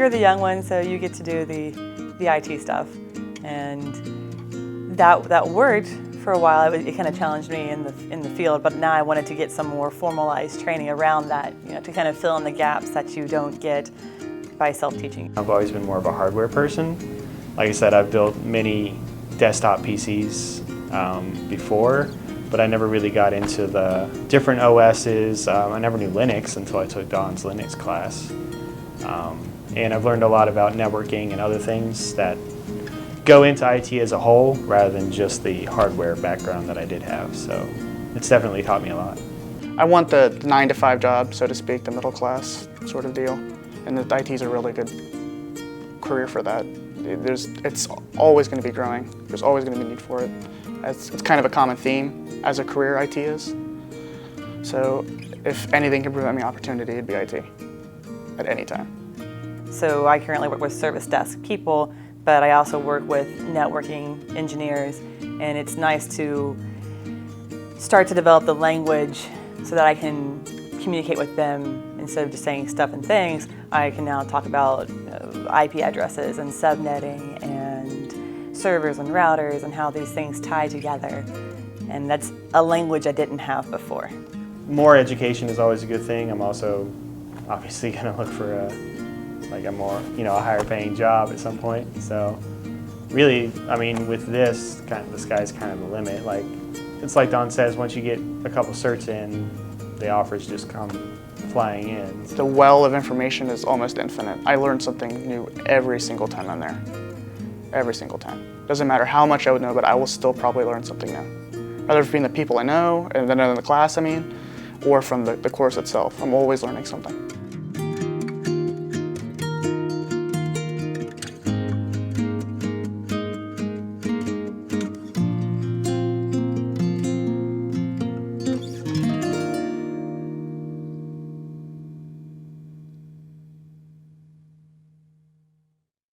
you're the young one, so you get to do the IT stuff. And that worked for a while. It kind of challenged me in the field, but now I wanted to get some more formalized training around that, to kind of fill in the gaps that you don't get by self-teaching. I've always been more of a hardware person. Like I said, I've built many desktop PCs before, but I never really got into the different OSs. I never knew Linux until I took Don's Linux class. And I've learned a lot about networking and other things that go into IT as a whole rather than just the hardware background that I did have. So it's definitely taught me a lot. I want the 9-to-5 job, so to speak, the middle class sort of deal. And the IT is a really good career for that. It's always going to be growing. There's always going to be a need for it. It's kind of a common theme as a career, IT is. So if anything can prevent me opportunity, it'd be IT at any time. So I currently work with service desk people, but I also work with networking engineers, and it's nice to start to develop the language so that I can communicate with them. Instead of just saying stuff and things, I can now talk about IP addresses and subnetting and servers and routers and how these things tie together. And that's a language I didn't have before. More education is always a good thing. I'm also obviously going to look for a higher paying job at some point. So really, I mean, with this, the sky's kind of the limit. Like, it's like Don says, once you get a couple certs in, the offers just come flying in. The well of information is almost infinite. I learn something new every single time I'm there. Every single time. Doesn't matter how much I would know, but I will still probably learn something new. Whether from the people I know, and then in the class, or from the course itself. I'm always learning something.